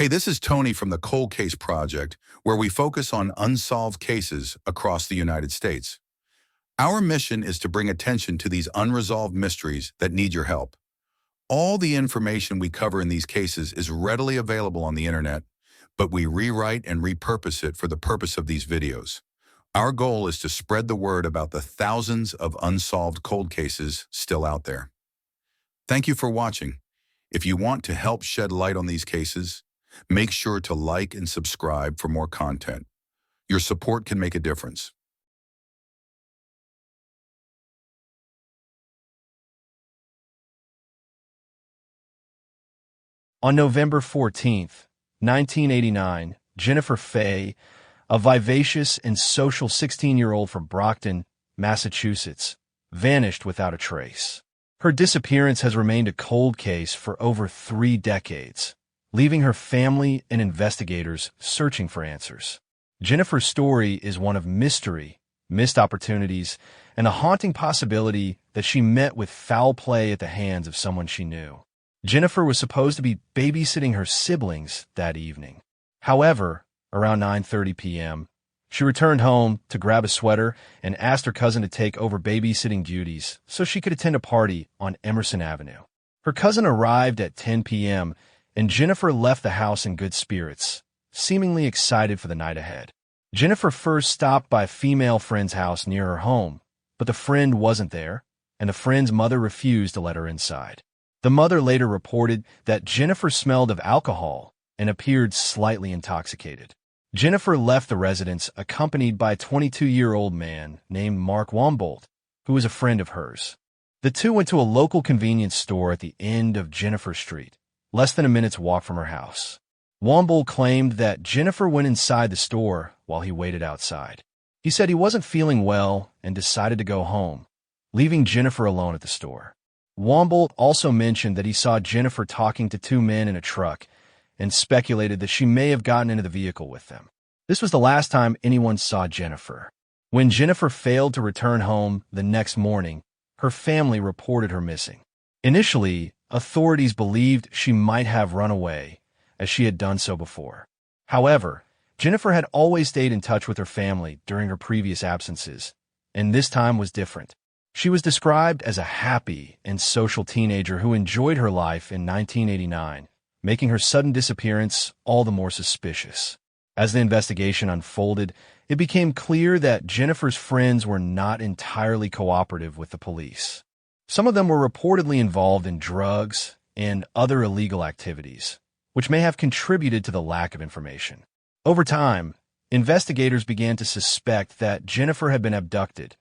Hey, this is Tony from the Cold Case Project, where we focus on unsolved cases across the United States. Our mission is to bring attention to these unresolved mysteries that need your help. All the information we cover in these cases is readily available on the internet, but we rewrite and repurpose it for the purpose of these videos. Our goal is to spread the word about the thousands of unsolved cold cases still out there. Thank you for watching. If you want to help shed light on these cases, make sure to like and subscribe for more content. Your support can make a difference. On November 14, 1989, Jennifer Fay, a vivacious and social 16-year-old from Brockton, Massachusetts, vanished without a trace. Her disappearance has remained a cold case for over 3 decades, leaving her family and investigators searching for answers. Jennifer's story is one of mystery, missed opportunities, and a haunting possibility that she met with foul play at the hands of someone she knew. Jennifer was supposed to be babysitting her siblings that evening. However, around 9:30 p.m., she returned home to grab a sweater and asked her cousin to take over babysitting duties so she could attend a party on Emerson Avenue. Her cousin arrived at 10 p.m., and Jennifer left the house in good spirits, seemingly excited for the night ahead. Jennifer first stopped by a female friend's house near her home, but the friend wasn't there, and the friend's mother refused to let her inside. The mother later reported that Jennifer smelled of alcohol and appeared slightly intoxicated. Jennifer left the residence accompanied by a 22-year-old man named Mark Wombold, who was a friend of hers. The two went to a local convenience store at the end of Jennifer Street, less than a minute's walk from her house. Wombold claimed that Jennifer went inside the store while he waited outside. He said he wasn't feeling well and decided to go home, leaving Jennifer alone at the store. Wombold also mentioned that he saw Jennifer talking to 2 men in a truck and speculated that she may have gotten into the vehicle with them. This was the last time anyone saw Jennifer. When Jennifer failed to return home the next morning, her family reported her missing. Initially, authorities believed she might have run away, as she had done so before. However, Jennifer had always stayed in touch with her family during her previous absences, and this time was different. She was described as a happy and social teenager who enjoyed her life in 1989, making her sudden disappearance all the more suspicious. As the investigation unfolded, it became clear that Jennifer's friends were not entirely cooperative with the police. Some of them were reportedly involved in drugs and other illegal activities, which may have contributed to the lack of information. Over time, investigators began to suspect that Jennifer had been abducted,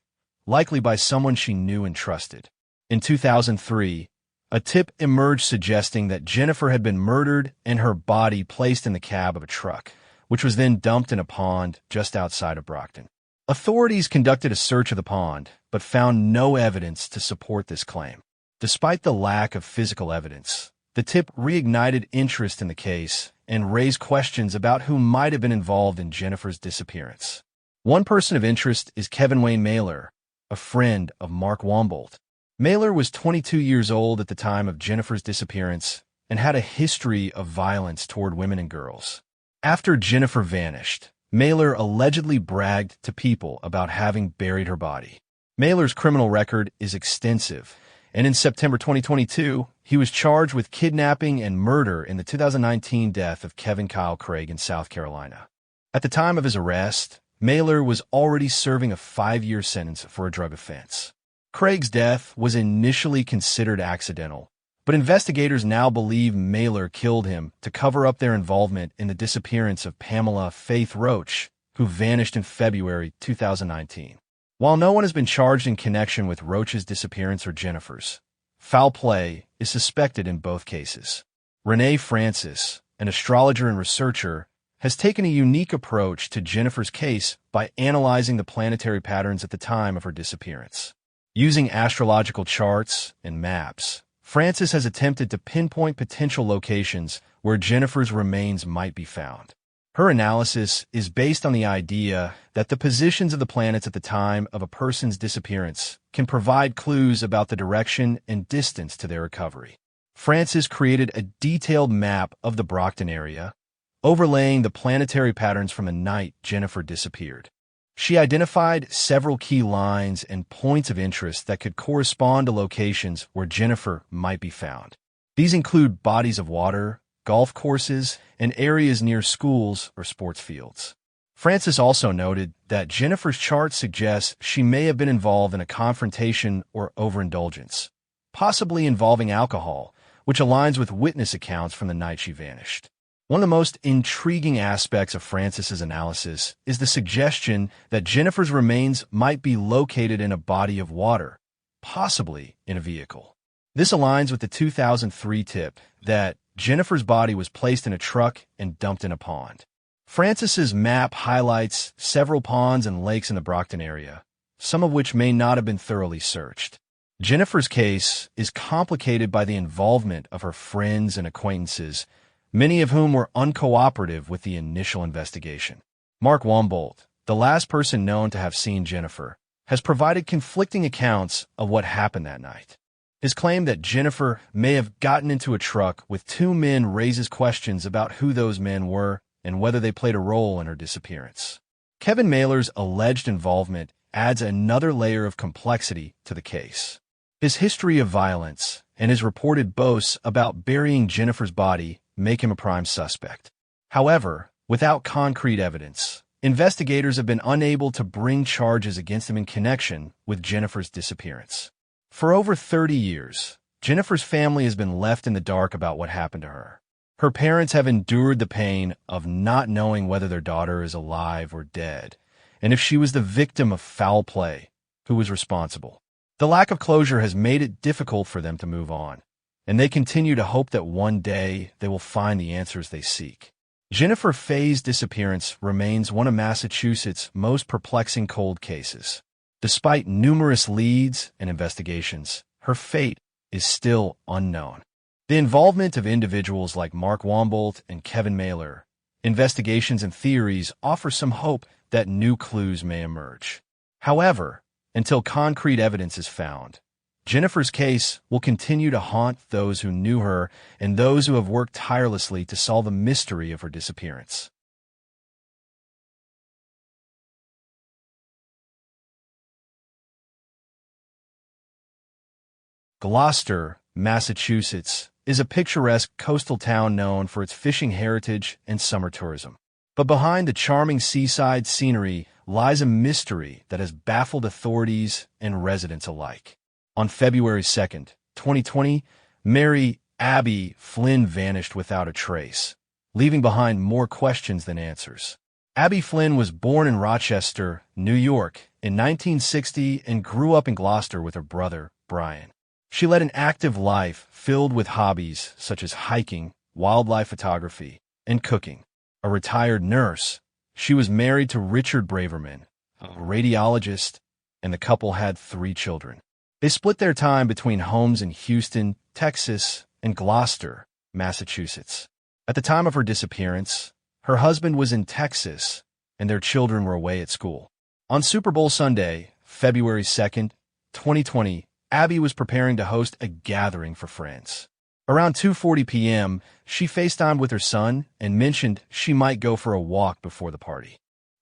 likely by someone she knew and trusted. In 2003, a tip emerged suggesting that Jennifer had been murdered and her body placed in the cab of a truck, which was then dumped in a pond just outside of Brockton. Authorities conducted a search of the pond, but found no evidence to support this claim. Despite the lack of physical evidence, the tip reignited interest in the case and raised questions about who might have been involved in Jennifer's disappearance. One person of interest is Kevin Wayne Mailer, a friend of Mark Wombold. Mailer was 22 years old at the time of Jennifer's disappearance and had a history of violence toward women and girls. After Jennifer vanished, Mailer allegedly bragged to people about having buried her body. Mailer's criminal record is extensive, and in September 2022, he was charged with kidnapping and murder in the 2019 death of Kevin Kyle Craig in South Carolina. At the time of his arrest, Mailer was already serving a 5-year sentence for a drug offense. Craig's death was initially considered accidental, but investigators now believe Mailer killed him to cover up their involvement in the disappearance of Pamela Faith Roach, who vanished in February 2019. While no one has been charged in connection with Roach's disappearance or Jennifer's, foul play is suspected in both cases. Renee Francis, an astrologer and researcher, has taken a unique approach to Jennifer's case by analyzing the planetary patterns at the time of her disappearance. Using astrological charts and maps, Francis has attempted to pinpoint potential locations where Jennifer's remains might be found. Her analysis is based on the idea that the positions of the planets at the time of a person's disappearance can provide clues about the direction and distance to their recovery. Francis created a detailed map of the Brockton area, overlaying the planetary patterns from the night Jennifer disappeared. She identified several key lines and points of interest that could correspond to locations where Jennifer might be found. These include bodies of water, golf courses, and areas near schools or sports fields. Francis also noted that Jennifer's chart suggests she may have been involved in a confrontation or overindulgence, possibly involving alcohol, which aligns with witness accounts from the night she vanished. One of the most intriguing aspects of Francis's analysis is the suggestion that Jennifer's remains might be located in a body of water, possibly in a vehicle. This aligns with the 2003 tip that Jennifer's body was placed in a truck and dumped in a pond. Francis's map highlights several ponds and lakes in the Brockton area, some of which may not have been thoroughly searched. Jennifer's case is complicated by the involvement of her friends and acquaintances, many of whom were uncooperative with the initial investigation. Mark Wombold, the last person known to have seen Jennifer, has provided conflicting accounts of what happened that night. His claim that Jennifer may have gotten into a truck with two men raises questions about who those men were and whether they played a role in her disappearance. Kevin Mailer's alleged involvement adds another layer of complexity to the case. His history of violence and his reported boasts about burying Jennifer's body make him a prime suspect. However, without concrete evidence, investigators have been unable to bring charges against him in connection with Jennifer's disappearance. For over 30 years, Jennifer's family has been left in the dark about what happened to her. Her parents have endured the pain of not knowing whether their daughter is alive or dead, and if she was the victim of foul play, who was responsible. The lack of closure has made it difficult for them to move on, and they continue to hope that one day they will find the answers they seek. Jennifer Fay's disappearance remains one of Massachusetts' most perplexing cold cases. Despite numerous leads and investigations, her fate is still unknown. The involvement of individuals like Mark Wombold and Kevin Mailer, investigations and theories offer some hope that new clues may emerge. However, until concrete evidence is found, Jennifer's case will continue to haunt those who knew her and those who have worked tirelessly to solve the mystery of her disappearance. Gloucester, Massachusetts, is a picturesque coastal town known for its fishing heritage and summer tourism. But behind the charming seaside scenery lies a mystery that has baffled authorities and residents alike. On February 2nd, 2020, Mary Abby Flynn vanished without a trace, leaving behind more questions than answers. Abby Flynn was born in Rochester, New York, in 1960 and grew up in Gloucester with her brother, Brian. She led an active life filled with hobbies such as hiking, wildlife photography, and cooking. A retired nurse, she was married to Richard Braverman, a radiologist, and the couple had 3 children. They split their time between homes in Houston, Texas, and Gloucester, Massachusetts. At the time of her disappearance, her husband was in Texas, and their children were away at school. On Super Bowl Sunday, February 2nd, 2020, Abby was preparing to host a gathering for friends. Around 2:40 p.m., she FaceTimed with her son and mentioned she might go for a walk before the party.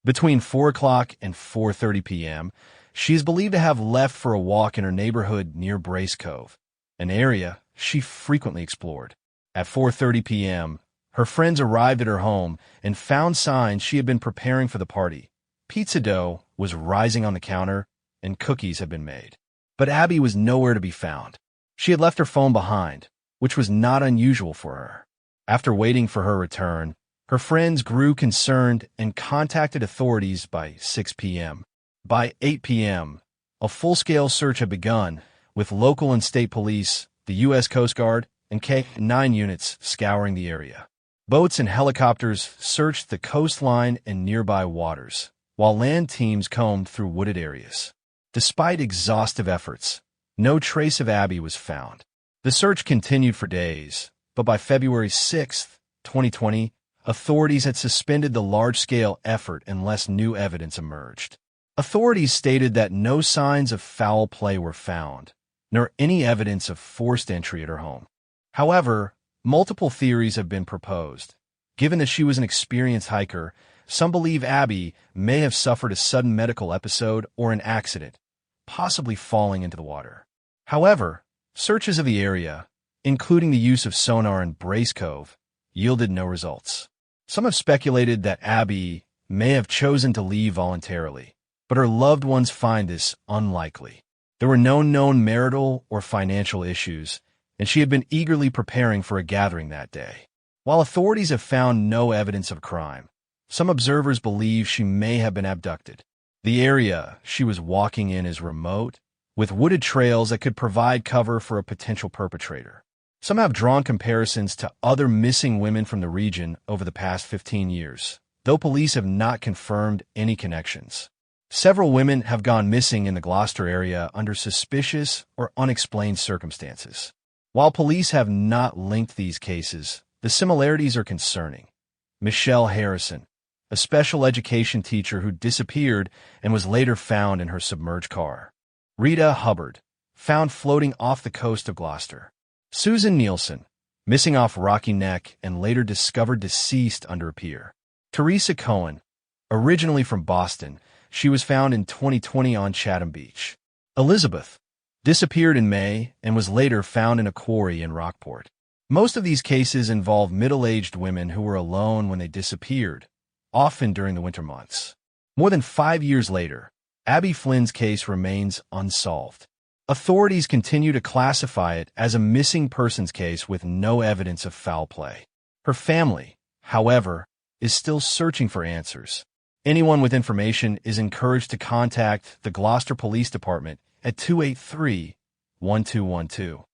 Between 4 o'clock and 4:30 p.m., she is believed to have left for a walk in her neighborhood near Brace Cove, an area she frequently explored. At 4:30 p.m., her friends arrived at her home and found signs she had been preparing for the party. Pizza dough was rising on the counter, and cookies had been made. But Abby was nowhere to be found. She had left her phone behind, which was not unusual for her. After waiting for her return, her friends grew concerned and contacted authorities by 6 p.m. By 8 p.m., a full-scale search had begun, with local and state police, the U.S. Coast Guard, and K-9 units scouring the area. Boats and helicopters searched the coastline and nearby waters, while land teams combed through wooded areas. Despite exhaustive efforts, no trace of Abby was found. The search continued for days, but by February 6, 2020, authorities had suspended the large-scale effort unless new evidence emerged. Authorities stated that no signs of foul play were found, nor any evidence of forced entry at her home. However, multiple theories have been proposed, Given that she was an experienced hiker, some believe Abby may have suffered a sudden medical episode or an accident, possibly falling into the water. However, searches of the area, including the use of sonar in Brace Cove, yielded no results. Some have speculated that Abby may have chosen to leave voluntarily, but her loved ones find this unlikely. There were no known marital or financial issues, and she had been eagerly preparing for a gathering that day. While authorities have found no evidence of crime, some observers believe she may have been abducted. The area she was walking in is remote, with wooded trails that could provide cover for a potential perpetrator. Some have drawn comparisons to other missing women from the region over the past 15 years, though police have not confirmed any connections. Several women have gone missing in the Gloucester area under suspicious or unexplained circumstances. While police have not linked these cases, the similarities are concerning. Michelle Harrison, a special education teacher who disappeared and was later found in her submerged car. Rita Hubbard, found floating off the coast of Gloucester. Susan Nielsen, missing off Rocky Neck and later discovered deceased under a pier. Teresa Cohen, originally from Boston, she was found in 2020 on Chatham Beach. Elizabeth, disappeared in May and was later found in a quarry in Rockport. Most of these cases involve middle-aged women who were alone when they disappeared, often during the winter months. More than 5 years later, Abby Flynn's case remains unsolved. Authorities continue to classify it as a missing persons case with no evidence of foul play. Her family, however, is still searching for answers. Anyone with information is encouraged to contact the Gloucester Police Department at 283-1212.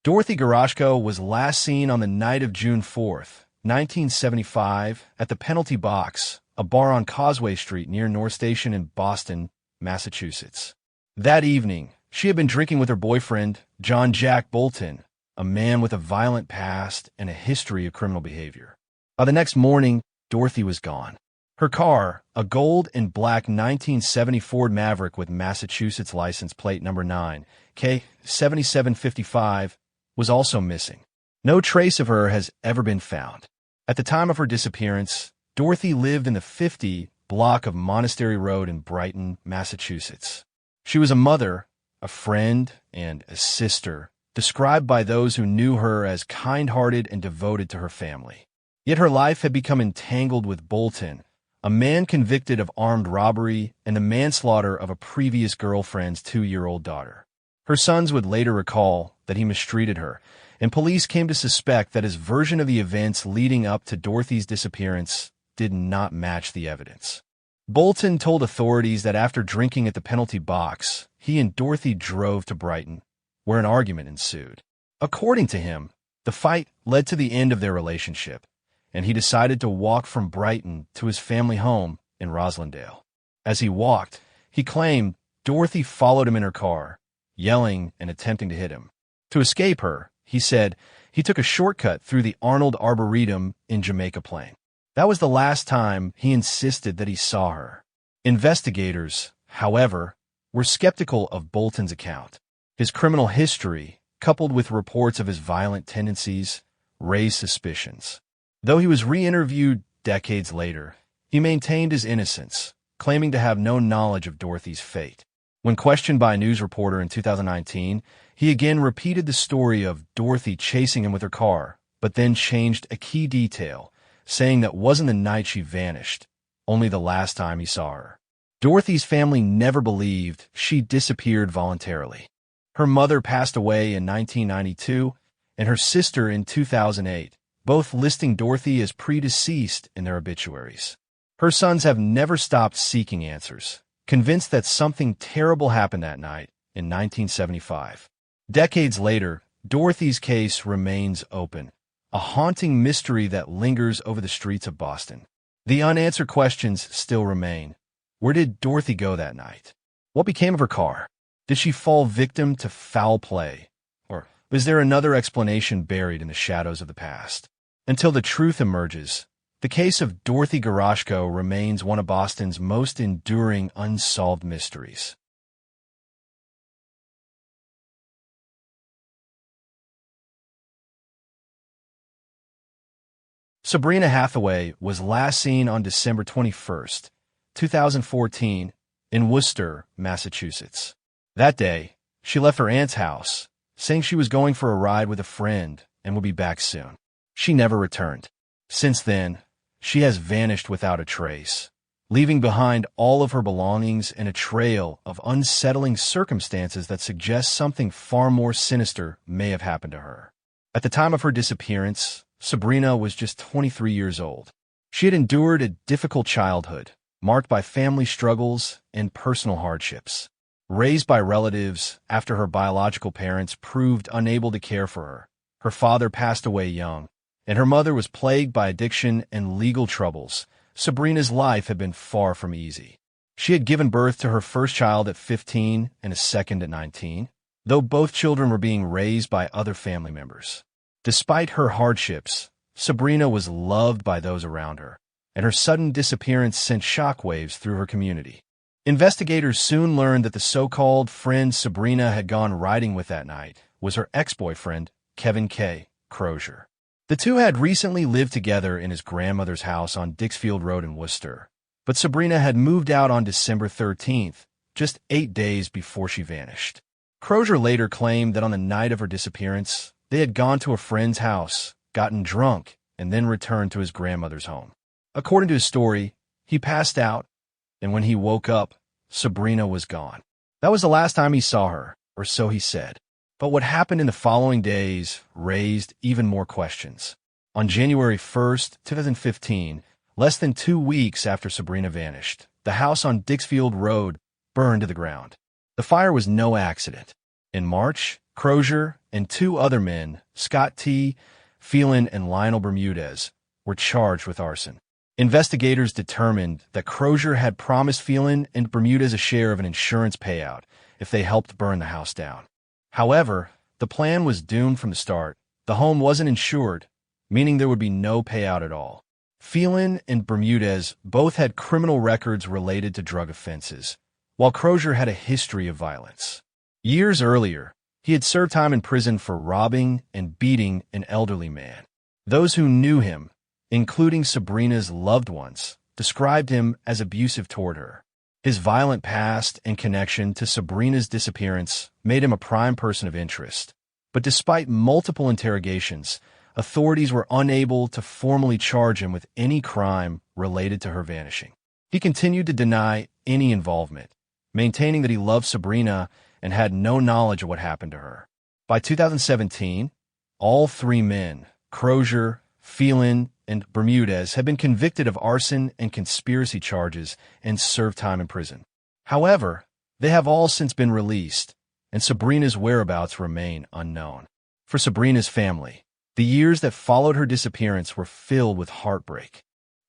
Dorothy Garko was last seen on the night of June 4, 1975, at the Penalty Box, a bar on Causeway Street near North Station in Boston, Massachusetts. That evening, she had been drinking with her boyfriend, John Jack Bolton, a man with a violent past and a history of criminal behavior. By the next morning, Dorothy was gone. Her car, a gold and black 1970 Ford Maverick with Massachusetts license plate number 9K7755, was also missing. No trace of her has ever been found. At the time of her disappearance, Dorothy lived in the 50 block of Monastery Road in Brighton, Massachusetts. She was a mother, a friend, and a sister, described by those who knew her as kind-hearted and devoted to her family. Yet her life had become entangled with Bolton, a man convicted of armed robbery and the manslaughter of a previous girlfriend's 2-year-old daughter. Her sons would later recall that he mistreated her, and police came to suspect that his version of the events leading up to Dorothy's disappearance did not match the evidence. Bolton told authorities that after drinking at the Penalty Box, he and Dorothy drove to Brighton, where an argument ensued. According to him, the fight led to the end of their relationship, and he decided to walk from Brighton to his family home in Roslindale. As he walked, he claimed Dorothy followed him in her car, yelling and attempting to hit him. To escape her, he said, he took a shortcut through the Arnold Arboretum in Jamaica Plain. That was the last time he insisted that he saw her. Investigators, however, were skeptical of Bolton's account. His criminal history, coupled with reports of his violent tendencies, raised suspicions. Though he was re-interviewed decades later, he maintained his innocence, claiming to have no knowledge of Dorothy's fate. When questioned by a news reporter in 2019, he again repeated the story of Dorothy chasing him with her car, but then changed a key detail, saying that wasn't the night she vanished, only the last time he saw her. Dorothy's family never believed she disappeared voluntarily. Her mother passed away in 1992, and her sister in 2008, both listing Dorothy as predeceased in their obituaries. Her sons have never stopped seeking answers, convinced that something terrible happened that night in 1975. Decades later, Dorothy's case remains open, a haunting mystery that lingers over the streets of Boston. The unanswered questions still remain. Where did Dorothy go that night? What became of her car? Did she fall victim to foul play? Or was there another explanation buried in the shadows of the past? Until the truth emerges, the case of Dorothy Garko remains one of Boston's most enduring unsolved mysteries. Sabrina Hathaway was last seen on December 21st, 2014, in Worcester, Massachusetts. That day, she left her aunt's house, saying she was going for a ride with a friend and would be back soon. She never returned. Since then, she has vanished without a trace, leaving behind all of her belongings and a trail of unsettling circumstances that suggest something far more sinister may have happened to her. At the time of her disappearance, Sabrina was just 23 years old. She had endured a difficult childhood, marked by family struggles and personal hardships. Raised by relatives after her biological parents proved unable to care for her father passed away young, and her mother was plagued by addiction and legal troubles. Sabrina's life had been far from easy. She had given birth to her first child at 15 and a second at 19, though both children were being raised by other family members. Despite her hardships, Sabrina was loved by those around her, and her sudden disappearance sent shockwaves through her community. Investigators soon learned that the so-called friend Sabrina had gone riding with that night was her ex-boyfriend, Kevin K. Crozier. The two had recently lived together in his grandmother's house on Dixfield Road in Worcester, but Sabrina had moved out on December 13th, just 8 days before she vanished. Crozier later claimed that on the night of her disappearance, they had gone to a friend's house, gotten drunk, and then returned to his grandmother's home. According to his story, he passed out, and when he woke up, Sabrina was gone. That was the last time he saw her, or so he said. But what happened in the following days raised even more questions. On January 1st, 2015, less than 2 weeks after Sabrina vanished, the house on Dixfield Road burned to the ground. The fire was no accident. In March, Crozier and 2 other men, Scott T. Flynn and Lionel Bermudez, were charged with arson. Investigators determined that Crozier had promised Flynn and Bermudez a share of an insurance payout if they helped burn the house down. However, the plan was doomed from the start. The home wasn't insured, meaning there would be no payout at all. Flynn and Bermudez both had criminal records related to drug offenses, while Crozier had a history of violence. Years earlier, he had served time in prison for robbing and beating an elderly man. Those who knew him, including Sabrina's loved ones, described him as abusive toward her. His violent past and connection to Sabrina's disappearance made him a prime person of interest. But despite multiple interrogations, authorities were unable to formally charge him with any crime related to her vanishing. He continued to deny any involvement, maintaining that he loved Sabrina and had no knowledge of what happened to her. By 2017, all 3 men, Crozier, Flynn, and Bermudez, had been convicted of arson and conspiracy charges and served time in prison. However, they have all since been released, and Sabrina's whereabouts remain unknown. For Sabrina's family, the years that followed her disappearance were filled with heartbreak.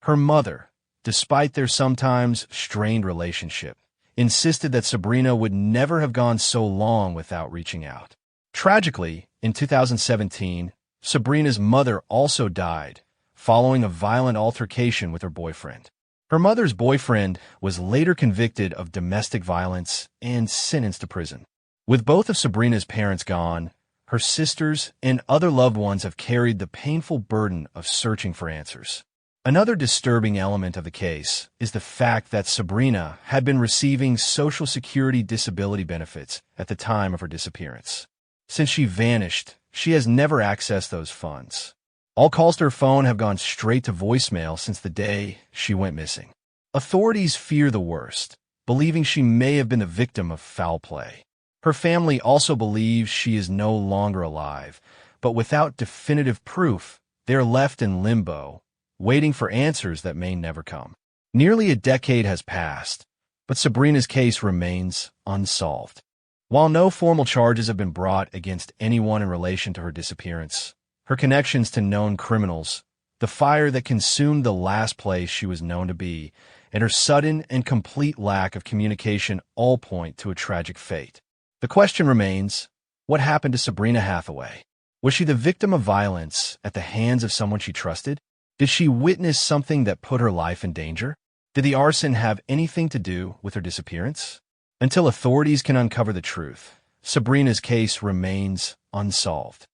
Her mother, despite their sometimes strained relationship, insisted that Sabrina would never have gone so long without reaching out. Tragically, in 2017, Sabrina's mother also died following a violent altercation with her boyfriend. Her mother's boyfriend was later convicted of domestic violence and sentenced to prison. With both of Sabrina's parents gone, her sisters and other loved ones have carried the painful burden of searching for answers. Another disturbing element of the case is the fact that Sabrina had been receiving Social Security disability benefits at the time of her disappearance. Since she vanished, she has never accessed those funds. All calls to her phone have gone straight to voicemail since the day she went missing. Authorities fear the worst, believing she may have been the victim of foul play. Her family also believes she is no longer alive, but without definitive proof, they are left in limbo, waiting for answers that may never come. Nearly a decade has passed, but Sabrina's case remains unsolved. While no formal charges have been brought against anyone in relation to her disappearance, her connections to known criminals, the fire that consumed the last place she was known to be, and her sudden and complete lack of communication all point to a tragic fate. The question remains, what happened to Sabrina Hathaway? Was she the victim of violence at the hands of someone she trusted? Did she witness something that put her life in danger? Did the arson have anything to do with her disappearance? Until authorities can uncover the truth, Sabrina's case remains unsolved.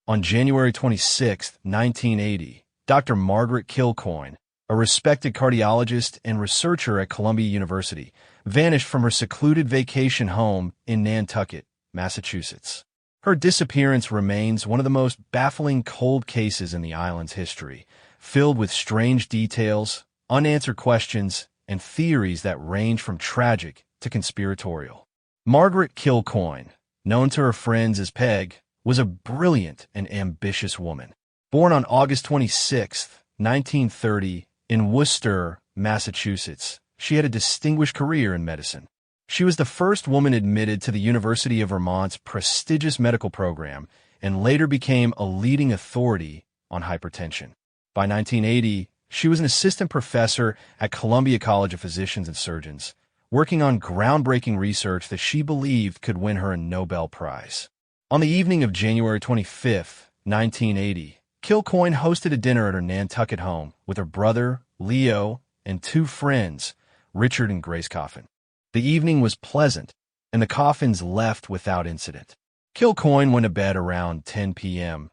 On January 26, 1980, Dr. Margaret Kilcoin, a respected cardiologist and researcher at Columbia University, vanished from her secluded vacation home in Nantucket, Massachusetts. Her disappearance remains one of the most baffling cold cases in the island's history, filled with strange details, unanswered questions, and theories that range from tragic to conspiratorial. Margaret Kilcoin, known to her friends as Peg, was a brilliant and ambitious woman. Born on August 26, 1930, in Worcester, Massachusetts, she had a distinguished career in medicine. She was the first woman admitted to the University of Vermont's prestigious medical program and later became a leading authority on hypertension. By 1980, she was an assistant professor at Columbia College of Physicians and Surgeons, working on groundbreaking research that she believed could win her a Nobel Prize. On the evening of January 25, 1980, Kilcoin hosted a dinner at her Nantucket home with her brother, Leo, and two friends, Richard and Grace Coffin. The evening was pleasant, and the Coffins left without incident. Kilcoin went to bed around 10 p.m.,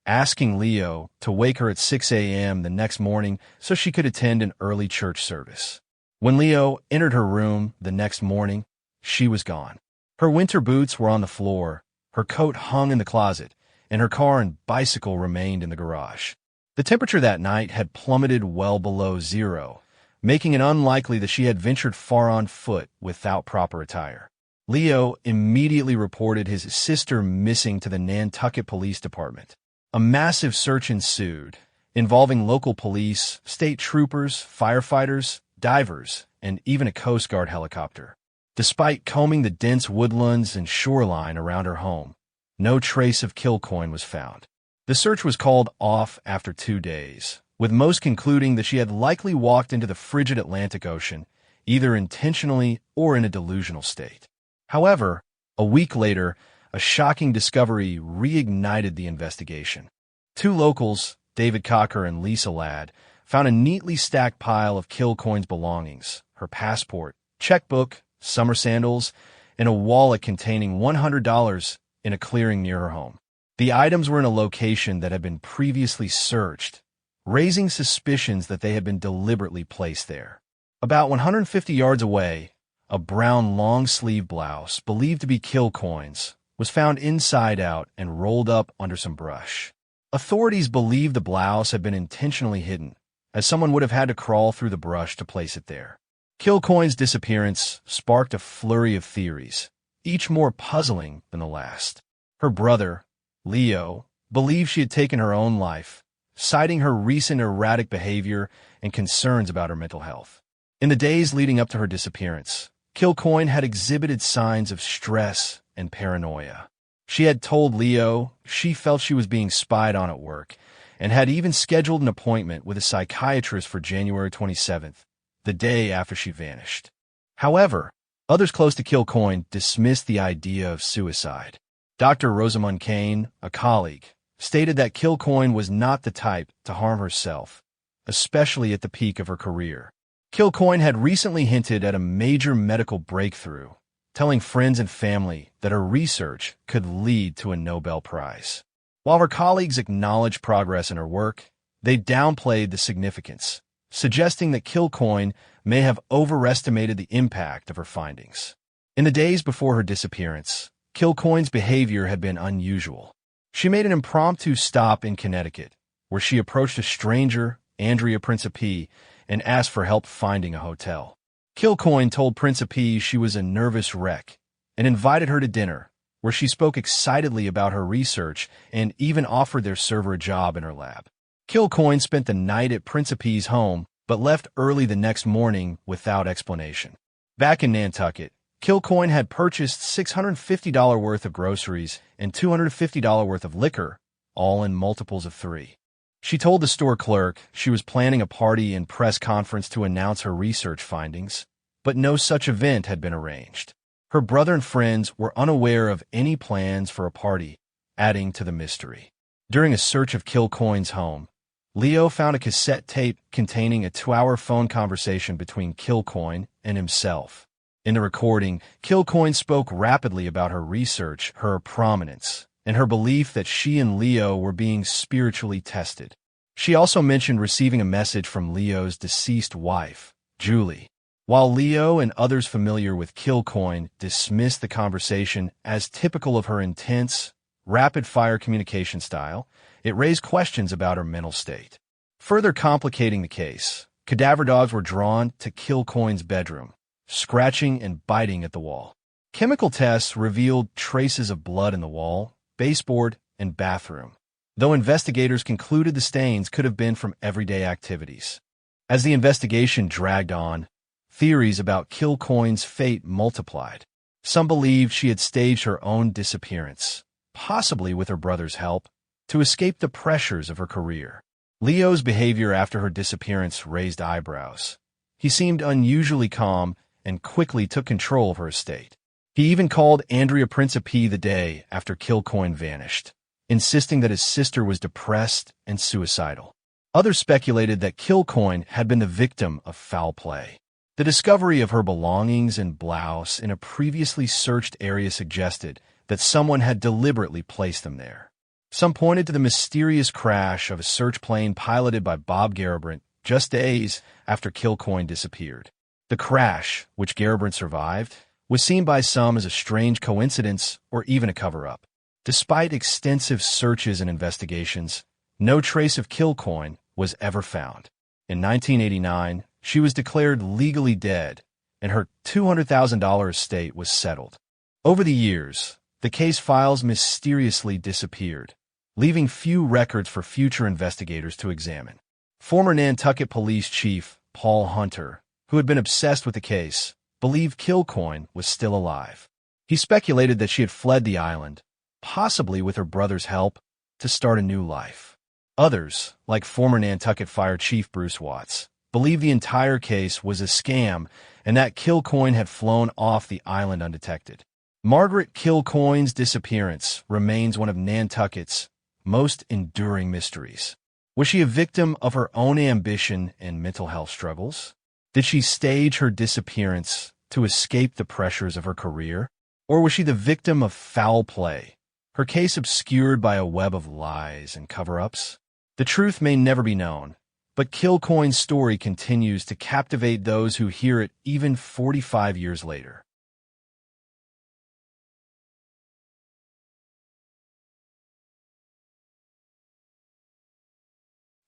asking Leo to wake her at 6 a.m. the next morning so she could attend an early church service. When Leo entered her room the next morning, she was gone. Her winter boots were on the floor, her coat hung in the closet, and her car and bicycle remained in the garage. The temperature that night had plummeted well below zero, making it unlikely that she had ventured far on foot without proper attire. Leo immediately reported his sister missing to the Nantucket Police Department. A massive search ensued, involving local police, state troopers, firefighters, divers, and even a Coast Guard helicopter. Despite combing the dense woodlands and shoreline around her home, no trace of Kilcoin was found. The search was called off after 2 days, with most concluding that she had likely walked into the frigid Atlantic Ocean, either intentionally or in a delusional state. However, a week later, a shocking discovery reignited the investigation. Two locals, David Cocker and Lisa Ladd, found a neatly stacked pile of Kilcoin's belongings, her passport, checkbook, summer sandals, and a wallet containing $100 in a clearing near her home. The items were in a location that had been previously searched, raising suspicions that they had been deliberately placed there. About 150 yards away, a brown long-sleeve blouse, believed to be Kilcoin's, was found inside out and rolled up under some brush. Authorities believe the blouse had been intentionally hidden, as someone would have had to crawl through the brush to place it there. Kilcoin's disappearance sparked a flurry of theories, each more puzzling than the last. Her brother, Leo, believed she had taken her own life, citing her recent erratic behavior and concerns about her mental health. In the days leading up to her disappearance, Kilcoin had exhibited signs of stress and paranoia. She had told Leo she felt she was being spied on at work and had even scheduled an appointment with a psychiatrist for January 27th, the day after she vanished. However, others close to Kilcoin dismissed the idea of suicide. Dr. Rosamund Kane, a colleague, stated that Kilcoin was not the type to harm herself, especially at the peak of her career. Kilcoin had recently hinted at a major medical breakthrough, telling friends and family that her research could lead to a Nobel Prize. While her colleagues acknowledged progress in her work, they downplayed the significance, suggesting that Kilcoin may have overestimated the impact of her findings. In the days before her disappearance, Kilcoin's behavior had been unusual. She made an impromptu stop in Connecticut, where she approached a stranger, Andrea Principe, and asked for help finding a hotel. Kilcoin told Principe she was a nervous wreck and invited her to dinner, where she spoke excitedly about her research and even offered their server a job in her lab. Kilcoin spent the night at Principe's home, but left early the next morning without explanation. Back in Nantucket, Kilcoin had purchased $650 worth of groceries and $250 worth of liquor, all in multiples of 3. She told the store clerk she was planning a party and press conference to announce her research findings, but no such event had been arranged. Her brother and friends were unaware of any plans for a party, adding to the mystery. During a search of Kilcoin's home, Leo found a cassette tape containing a 2-hour phone conversation between Kilcoin and himself. In the recording, Kilcoin spoke rapidly about her research, her prominence, and her belief that she and Leo were being spiritually tested. She also mentioned receiving a message from Leo's deceased wife, Julie. While Leo and others familiar with Kilcoin dismissed the conversation as typical of her intense, rapid-fire communication style, it raised questions about her mental state. Further complicating the case, cadaver dogs were drawn to Kilcoin's bedroom, scratching and biting at the wall. Chemical tests revealed traces of blood in the wall, baseboard, and bathroom, though investigators concluded the stains could have been from everyday activities. As the investigation dragged on, theories about Kilcoin's fate multiplied. Some believed she had staged her own disappearance, possibly with her brother's help, to escape the pressures of her career. Leo's behavior after her disappearance raised eyebrows. He seemed unusually calm and quickly took control of her estate. He even called Andrea Principe the day after Kilcoin vanished, insisting that his sister was depressed and suicidal. Others speculated that Kilcoin had been the victim of foul play. The discovery of her belongings and blouse in a previously searched area suggested that someone had deliberately placed them there. Some pointed to the mysterious crash of a search plane piloted by Bob Garibrandt just days after Kilcoin disappeared. The crash, which Garibrandt survived, was seen by some as a strange coincidence or even a cover-up. Despite extensive searches and investigations, no trace of Kilcoin was ever found. In 1989, she was declared legally dead, and her $200,000 estate was settled. Over the years, the case files mysteriously disappeared, leaving few records for future investigators to examine. Former Nantucket Police Chief Paul Hunter, who had been obsessed with the case, believed Kilcoin was still alive. He speculated that she had fled the island, possibly with her brother's help, to start a new life. Others, like former Nantucket Fire Chief Bruce Watts, believed the entire case was a scam and that Kilcoin had flown off the island undetected. Margaret Kilcoin's disappearance remains one of Nantucket's most enduring mysteries. Was she a victim of her own ambition and mental health struggles? Did she stage her disappearance to escape the pressures of her career? Or was she the victim of foul play, her case obscured by a web of lies and cover-ups? The truth may never be known, but Kilcoin's story continues to captivate those who hear it even 45 years later.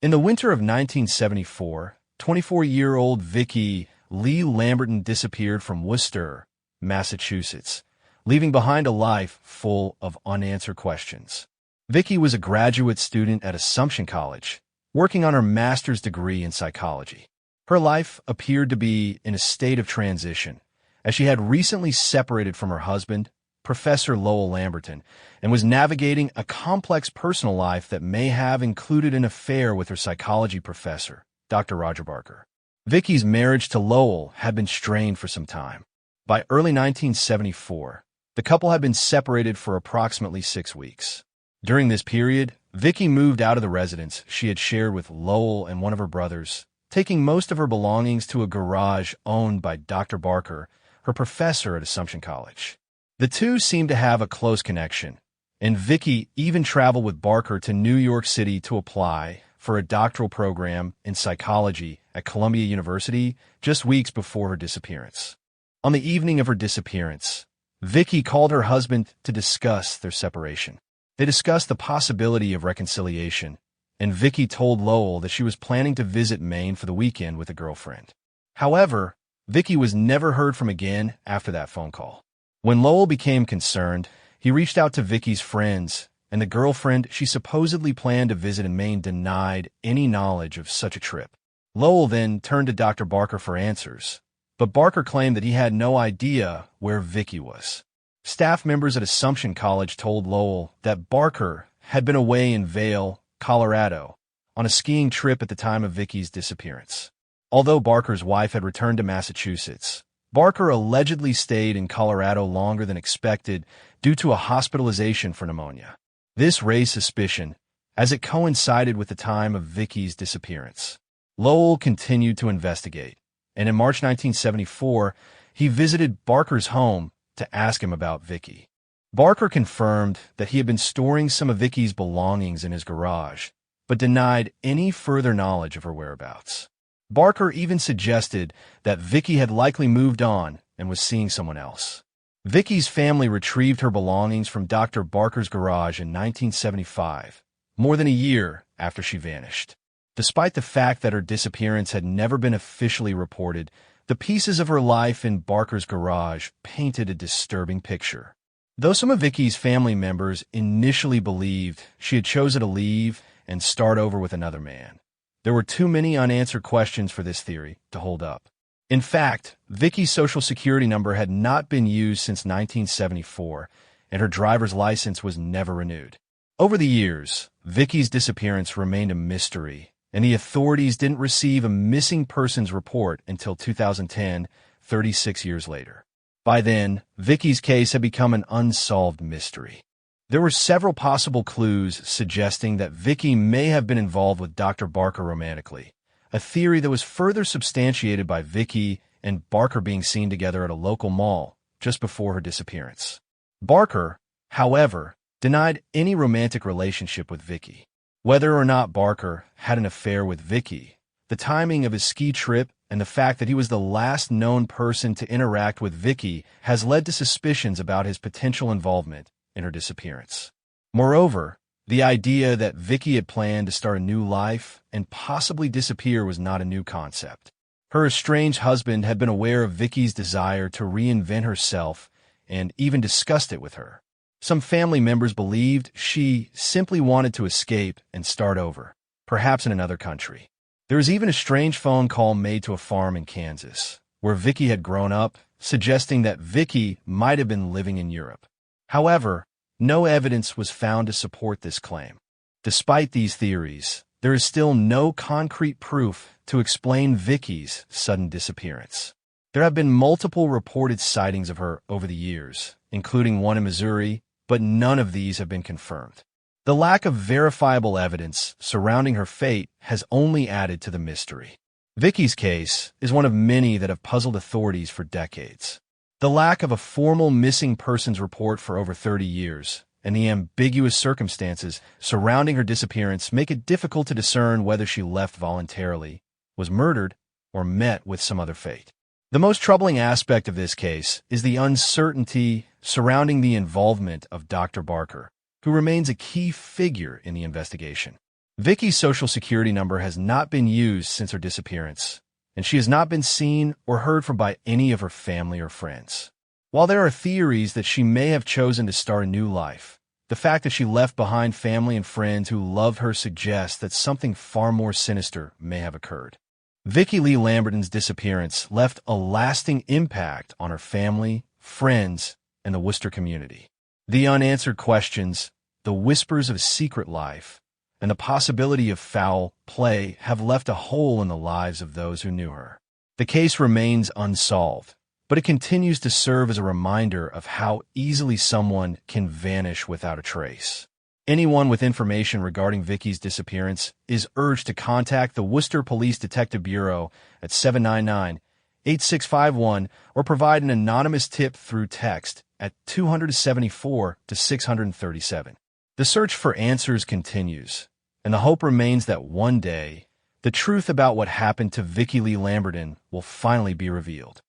In the winter of 1974, 24-year-old Vicki Lamberton disappeared from Worcester, Massachusetts, leaving behind a life full of unanswered questions. Vicki was a graduate student at Assumption College, working on her master's degree in psychology. Her life appeared to be in a state of transition, as she had recently separated from her husband, Professor Lowell Lamberton, and was navigating a complex personal life that may have included an affair with her psychology professor, Dr. Roger Barker. Vicki's marriage to Lowell had been strained for some time. By early 1974, the couple had been separated for approximately 6 weeks. During this period, Vicki moved out of the residence she had shared with Lowell and one of her brothers, taking most of her belongings to a garage owned by Dr. Barker, her professor at Assumption College. The two seemed to have a close connection, and Vicki even traveled with Barker to New York City to apply for a doctoral program in psychology at Columbia University just weeks before her disappearance. On the evening of her disappearance, Vicki called her husband to discuss their separation. They discussed the possibility of reconciliation, and Vicki told Lowell that she was planning to visit Maine for the weekend with a girlfriend. However, Vicki was never heard from again after that phone call. When Lowell became concerned, he reached out to Vicki's friends, and the girlfriend she supposedly planned to visit in Maine denied any knowledge of such a trip. Lowell then turned to Dr. Barker for answers, but Barker claimed that he had no idea where Vicki was. Staff members at Assumption College told Lowell that Barker had been away in Vail, Colorado, on a skiing trip at the time of Vicki's disappearance. Although Barker's wife had returned to Massachusetts, Barker allegedly stayed in Colorado longer than expected due to a hospitalization for pneumonia. This raised suspicion, as it coincided with the time of Vicki's disappearance. Lowell continued to investigate, and in March 1974, he visited Barker's home to ask him about Vicki. Barker confirmed that he had been storing some of Vicki's belongings in his garage, but denied any further knowledge of her whereabouts. Barker even suggested that Vicki had likely moved on and was seeing someone else. Vicki's family retrieved her belongings from Dr. Barker's garage in 1975, more than a year after she vanished. Despite the fact that her disappearance had never been officially reported, the pieces of her life in Barker's garage painted a disturbing picture. Though some of Vicki's family members initially believed she had chosen to leave and start over with another man, there were too many unanswered questions for this theory to hold up. In fact, Vicki's social security number had not been used since 1974, and her driver's license was never renewed. Over the years, Vicki's disappearance remained a mystery, and the authorities didn't receive a missing persons report until 2010, 36 years later. By then, Vicki's case had become an unsolved mystery. There were several possible clues suggesting that Vicki may have been involved with Dr. Barker romantically, a theory that was further substantiated by Vicki and Barker being seen together at a local mall just before her disappearance. Barker, however, denied any romantic relationship with Vicki. Whether or not Barker had an affair with Vicki, the timing of his ski trip and the fact that he was the last known person to interact with Vicki has led to suspicions about his potential involvement in her disappearance. Moreover, the idea that Vicki had planned to start a new life and possibly disappear was not a new concept. Her estranged husband had been aware of Vicki's desire to reinvent herself and even discussed it with her. Some family members believed she simply wanted to escape and start over, perhaps in another country. There was even a strange phone call made to a farm in Kansas, where Vicki had grown up, suggesting that Vicki might have been living in Europe. However, no evidence was found to support this claim. Despite these theories, there is still no concrete proof to explain Vicki's sudden disappearance. There have been multiple reported sightings of her over the years, including one in Missouri, but none of these have been confirmed. The lack of verifiable evidence surrounding her fate has only added to the mystery. Vicki's case is one of many that have puzzled authorities for decades. The lack of a formal missing persons report for over 30 years and the ambiguous circumstances surrounding her disappearance make it difficult to discern whether she left voluntarily, was murdered, or met with some other fate. The most troubling aspect of this case is the uncertainty surrounding the involvement of Dr. Barker, who remains a key figure in the investigation. Vicki's social security number has not been used since her disappearance, and she has not been seen or heard from by any of her family or friends. While there are theories that she may have chosen to start a new life, the fact that she left behind family and friends who loved her suggests that something far more sinister may have occurred. Vicki Lamberton's disappearance left a lasting impact on her family, friends, and the Worcester community. The unanswered questions, the whispers of a secret life, and the possibility of foul play have left a hole in the lives of those who knew her. The case remains unsolved, but it continues to serve as a reminder of how easily someone can vanish without a trace. Anyone with information regarding Vicki's disappearance is urged to contact the Worcester Police Detective Bureau at 799-8651 or provide an anonymous tip through text at 274 to 637. The search for answers continues, and the hope remains that one day, the truth about what happened to Vicki Lamberton will finally be revealed.